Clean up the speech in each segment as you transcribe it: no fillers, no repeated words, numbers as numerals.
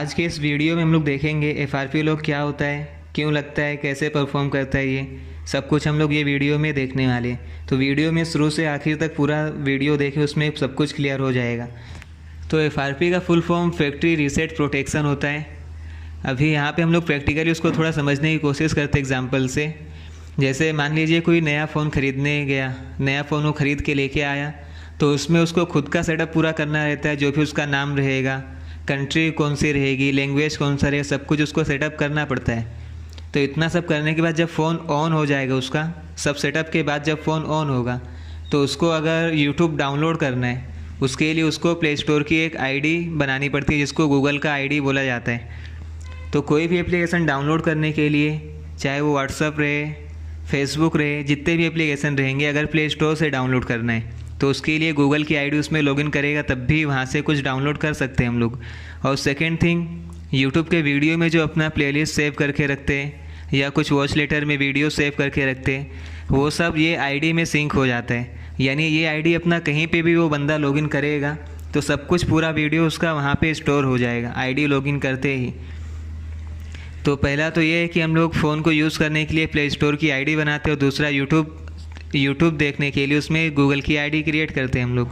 आज के इस वीडियो में हम लोग देखेंगे एफआरपी लॉक क्या होता है, क्यों लगता है, कैसे परफॉर्म करता है, ये सब कुछ हम लोग ये वीडियो में देखने वाले हैं। तो वीडियो में शुरू से आखिर तक पूरा वीडियो देखें, उसमें सब कुछ क्लियर हो जाएगा। तो एफआरपी का full form factory reset protection होता है। अभी यहाँ पे हम लोग प्रैक्टिकली उसको थोड़ा समझने की कोशिश करते हैं एग्जाम्पल से। जैसे मान लीजिए कोई नया फ़ोन ख़रीदने गया, नया फ़ोन वो ख़रीद के लेके आया, तो उसमें उसको खुद का सेटअप पूरा करना रहता है। जो भी उसका नाम रहेगा, कंट्री कौन सी रहेगी, लैंग्वेज कौन सा रहेगा, सब कुछ उसको सेटअप करना पड़ता है। तो इतना सब करने के बाद जब फ़ोन ऑन हो जाएगा, उसका सब सेटअप के बाद जब फ़ोन ऑन होगा, तो उसको अगर यूट्यूब डाउनलोड करना है, उसके लिए उसको प्ले स्टोर की एक आईडी बनानी पड़ती है, जिसको गूगल का आईडी बोला जाता है। तो कोई भी एप्लीकेशन डाउनलोड करने के लिए, चाहे वो व्हाट्सअप रहे, फेसबुक रहे, जितने भी एप्लीकेशन रहेंगे, अगर प्ले स्टोर से डाउनलोड करना है तो उसके लिए गूगल की आईडी उसमें लॉगिन करेगा, तब भी वहाँ से कुछ डाउनलोड कर सकते हैं हम लोग। और सेकेंड थिंग, यूट्यूब के वीडियो में जो अपना प्लेलिस्ट सेव करके रखते हैं या कुछ वॉच लेटर में वीडियो सेव करके रखते हैं, वो सब ये आईडी में सिंक हो जाता है। यानी ये आईडी अपना कहीं पे भी वो बंदा लॉगिन करेगा तो सब कुछ पूरा वीडियो उसका वहाँ पे स्टोर हो जाएगा आईडी लॉगिन करते ही। तो पहला तो ये है कि हम लोग फ़ोन को यूज़ करने के लिए प्ले स्टोर की आईडी बनाते हैं, और दूसरा यूट्यूब देखने के लिए उसमें गूगल की आईडी क्रिएट करते हैं हम लोग।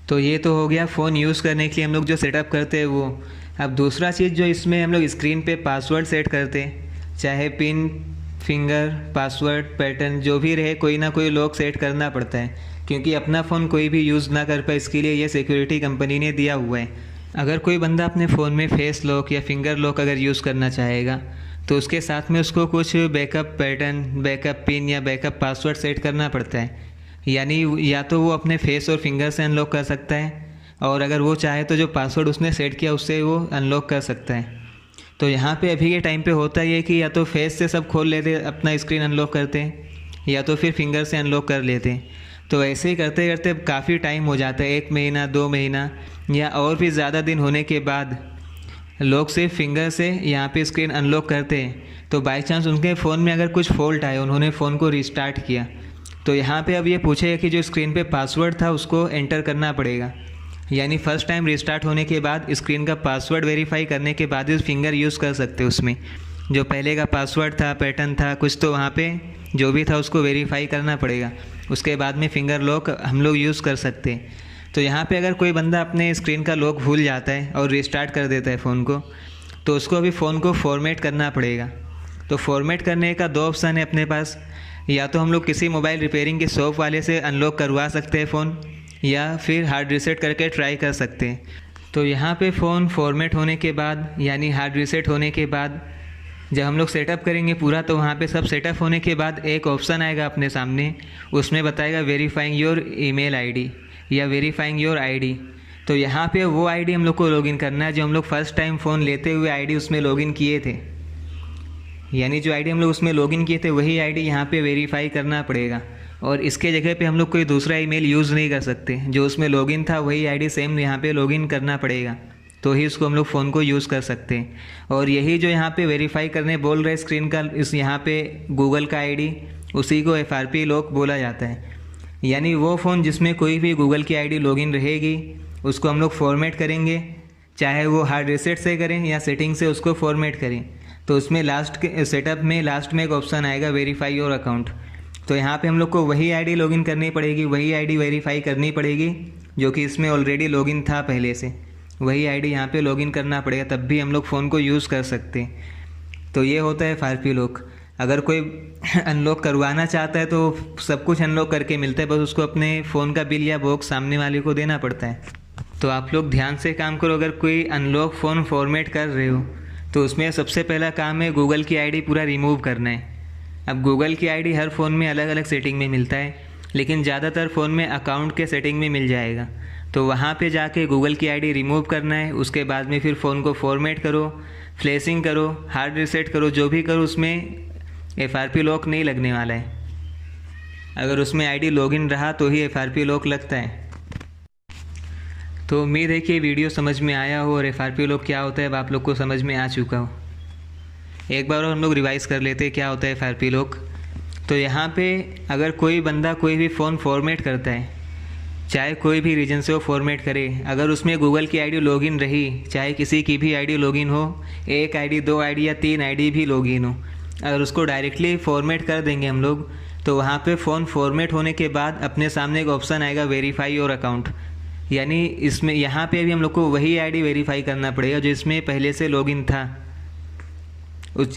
तो ये तो हो गया फ़ोन यूज़ करने के लिए हम लोग जो सेटअप करते हैं वो। अब दूसरा चीज़ जो इसमें हम लोग स्क्रीन पे पासवर्ड सेट करते हैं, चाहे पिन, फिंगर, पासवर्ड, पैटर्न जो भी रहे, कोई ना कोई लॉक सेट करना पड़ता है, क्योंकि अपना फ़ोन कोई भी यूज़ ना कर पाए, इसके लिए ये सिक्योरिटी कंपनी ने दिया हुआ है। अगर कोई बंदा अपने फ़ोन में फेस लॉक या फिंगर लॉक अगर यूज़ करना चाहेगा, तो उसके साथ में उसको कुछ बैकअप पैटर्न, बैकअप पिन या बैकअप पासवर्ड सेट करना पड़ता है। यानी या तो वो अपने फेस और फिंगर से अनलॉक कर सकता है, और अगर वो चाहे तो जो पासवर्ड उसने सेट किया उससे वो अनलॉक कर सकता है। तो यहाँ पे अभी के टाइम पे होता ये कि या तो फेस से सब खोल लेते, अपना स्क्रीन अनलॉक करते हैं, या तो फिर फिंगर से अनलॉक कर लेते हैं। तो ऐसे ही करते करते काफ़ी टाइम हो जाता है, 1 महीना 2 महीना या और भी ज़्यादा दिन होने के बाद लोग सिर्फ फिंगर से यहाँ पे स्क्रीन अनलॉक करते हैं। तो बाई चांस उनके फ़ोन में अगर कुछ फॉल्ट आए, उन्होंने फ़ोन को रिस्टार्ट किया, तो यहाँ पे अब ये पूछेगा कि जो स्क्रीन पे पासवर्ड था उसको एंटर करना पड़ेगा। यानी फ़र्स्ट टाइम रिस्टार्ट होने के बाद स्क्रीन का पासवर्ड वेरीफाई करने के बाद ही फिंगर यूज़ कर सकते हैं। उसमें जो पहले का पासवर्ड था, पैटर्न था कुछ, तो वहाँ पे जो भी था उसको वेरीफाई करना पड़ेगा, उसके बाद में फिंगर लॉक हम लोग यूज़ कर सकते हैं। तो यहाँ पे अगर कोई बंदा अपने स्क्रीन का लॉक भूल जाता है और रिस्टार्ट कर देता है फ़ोन को, तो उसको अभी फ़ोन को फॉर्मेट करना पड़ेगा। तो फॉर्मेट करने का 2 ऑप्शन है अपने पास। या तो हम लोग किसी मोबाइल रिपेयरिंग के शॉप वाले से अनलॉक करवा सकते हैं फ़ोन, या फिर हार्ड रीसेट करके ट्राई कर सकते हैं। तो यहाँ पे फ़ोन फॉर्मेट होने के बाद, यानी हार्ड रीसेट होने के बाद जब हम लोग सेटअप करेंगे पूरा, तो वहाँ पे सब सेटअप होने के बाद एक ऑप्शन आएगा अपने सामने, उसमें बताएगा वेरीफाइंग योर ईमेल आईडी या वेरीफाइंग योर आईडी। तो यहाँ पे वो आईडी हम लोग को लॉगिन करना है जो हम लोग फर्स्ट टाइम फ़ोन लेते हुए आईडी उसमें लॉगिन किए थे। यानी जो आईडी हम लोग उसमें लॉगिन किए थे वही आईडी यहाँ पे वेरीफाई करना पड़ेगा, और इसके जगह पे हम लोग कोई दूसरा ईमेल यूज़ नहीं कर सकते। जो उसमें लॉगिन था वही आईडी सेम यहाँ पे लॉगिन करना पड़ेगा, तो ही उसको हम लोग फ़ोन को यूज़ कर सकते हैं। और यही जो यहाँ पे वेरीफाई करने बोल रहे स्क्रीन का, इस यहाँ पे गूगल का आईडी, उसी को एफआरपी लॉक बोला जाता है। यानी वो फ़ोन जिसमें कोई भी गूगल की आईडी लॉगिन रहेगी उसको हम लोग फॉर्मेट करेंगे, चाहे वो हार्ड रीसेट से करें या सेटिंग से उसको फॉर्मेट करें। तो उसमें लास्ट के सेटअप में लास्ट में एक ऑप्शन आएगा वेरीफाई योर अकाउंट। तो यहाँ पे हम लोग को वही आईडी लॉगिन करनी पड़ेगी, वही आईडी वेरीफाई करनी पड़ेगी जो कि इसमें ऑलरेडी लॉगिन था पहले से, वही आईडी यहाँ पे लॉगिन करना पड़ेगा, तब भी हम लोग फ़ोन को यूज़ कर सकते हैं। तो ये होता है एफआरपी लॉक। अगर कोई अनलॉक करवाना चाहता है तो सब कुछ अनलॉक करके मिलता है, बस उसको अपने फ़ोन का बिल या बॉक्स सामने वाले को देना पड़ता है। तो आप लोग ध्यान से काम करो। अगर कोई अनलॉक फ़ोन फॉर्मेट कर रहे हो तो उसमें सबसे पहला काम है गूगल की आईडी पूरा रिमूव करना है। अब गूगल की आईडी हर फ़ोन में अलग अलग सेटिंग में मिलता है, लेकिन ज़्यादातर फ़ोन में अकाउंट के सेटिंग में मिल जाएगा। तो वहाँ पे जाके गूगल की आईडी रिमूव करना है। उसके बाद में फिर फ़ोन को फॉर्मेट करो, फ्लैशिंग करो, हार्ड रीसेट करो, जो भी करो उसमें एफआरपी लॉक नहीं लगने वाला है। अगर उसमें आईडी लॉगिन रहा तो ही एफआरपी लॉक लगता है। तो उम्मीद है कि वीडियो समझ में आया हो और एफआरपी लॉक क्या होता है अब आप लोग को समझ में आ चुका हो। एक बार और हम लोग रिवाइज़ कर लेते हैं क्या होता है एफआरपी लॉक। तो यहाँ पे अगर कोई बंदा कोई भी फ़ोन फॉर्मेट करता है चाहे कोई भी रीजन से वो फॉर्मेट करे, अगर उसमें गूगल की आईडी लॉगिन रही, चाहे किसी की भी आईडी लॉगिन हो, एक आईडी, दो आईडी या तीन आईडी भी लॉगिन हो, अगर उसको डायरेक्टली फॉर्मेट कर देंगे हम लोग, तो वहाँ पे फ़ोन फॉर्मेट होने के बाद अपने सामने एक ऑप्शन आएगा वेरीफाई योर अकाउंट। यानी इसमें यहाँ पे भी हम लोग को वही आईडी वेरीफाई करना पड़ेगा जो इसमें पहले से लॉगिन था।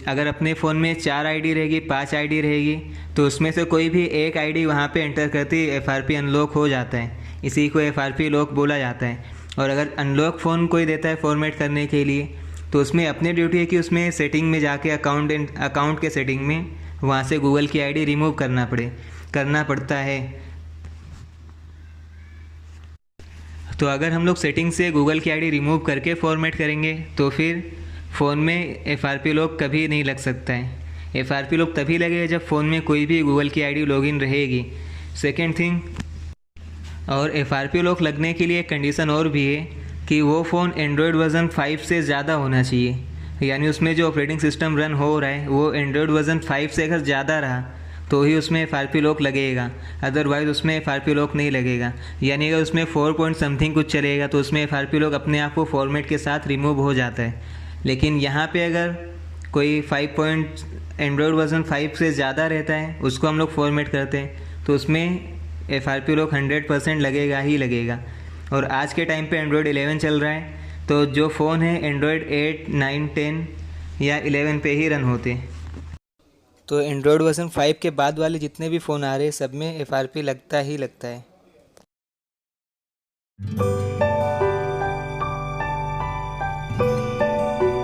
अगर अपने फ़ोन में 4 आईडी रहेगी, 5 आईडी रहेगी, तो उसमें से कोई भी एक आईडी वहाँ पे एंटर करते ही FRP अनलॉक हो जाता है। इसी को FRP लॉक बोला जाता है। और अगर अनलॉक फ़ोन कोई देता है फॉर्मेट करने के लिए, तो उसमें अपनी ड्यूटी है कि उसमें सेटिंग में जाके अकाउंट के सेटिंग में वहाँ से गूगल की आईडी रिमूव करना पड़ता है। तो अगर हम लोग सेटिंग से गूगल की आईडी रिमूव करके फॉर्मेट करेंगे तो फिर फ़ोन में FRP लॉक कभी नहीं लग सकता है। FRP लॉक तभी लगेगा जब फ़ोन में कोई भी गूगल की आईडी लॉगिन रहेगी। सेकेंड थिंग, और FRP लॉक लगने के लिए एक कंडीशन और भी है कि वो फ़ोन एंड्रॉयड वर्ज़न 5 से ज़्यादा होना चाहिए। यानी उसमें जो ऑपरेटिंग सिस्टम रन हो रहा है वो एंड्रॉयड वर्ज़न 5 से अगर ज़्यादा रहा तो ही उसमें FRP लॉक लगेगा, अदरवाइज़ उसमें FRP लॉक नहीं लगेगा। यानी अगर उसमें 4 पॉइंट समथिंग कुछ चलेगा तो उसमें FRP लॉक अपने आप को फॉर्मेट के साथ रिमूव हो जाता है। लेकिन यहाँ पे अगर कोई 5 पॉइंट एंड्रॉयड वर्ज़न 5 से ज़्यादा रहता है, उसको हम लोग फॉर्मेट करते हैं, तो उसमें FRP लॉक 100% लगेगा ही लगेगा। और आज के टाइम पे एंड्रॉयड 11 चल रहा है, तो जो फ़ोन है एंड्रॉयड 8, 9, 10 या 11 पे ही रन होते हैं। तो एंड्रॉयड वर्ज़न 5 के बाद वाले जितने भी फ़ोन आ रहे हैं सब में FRP लगता ही लगता है।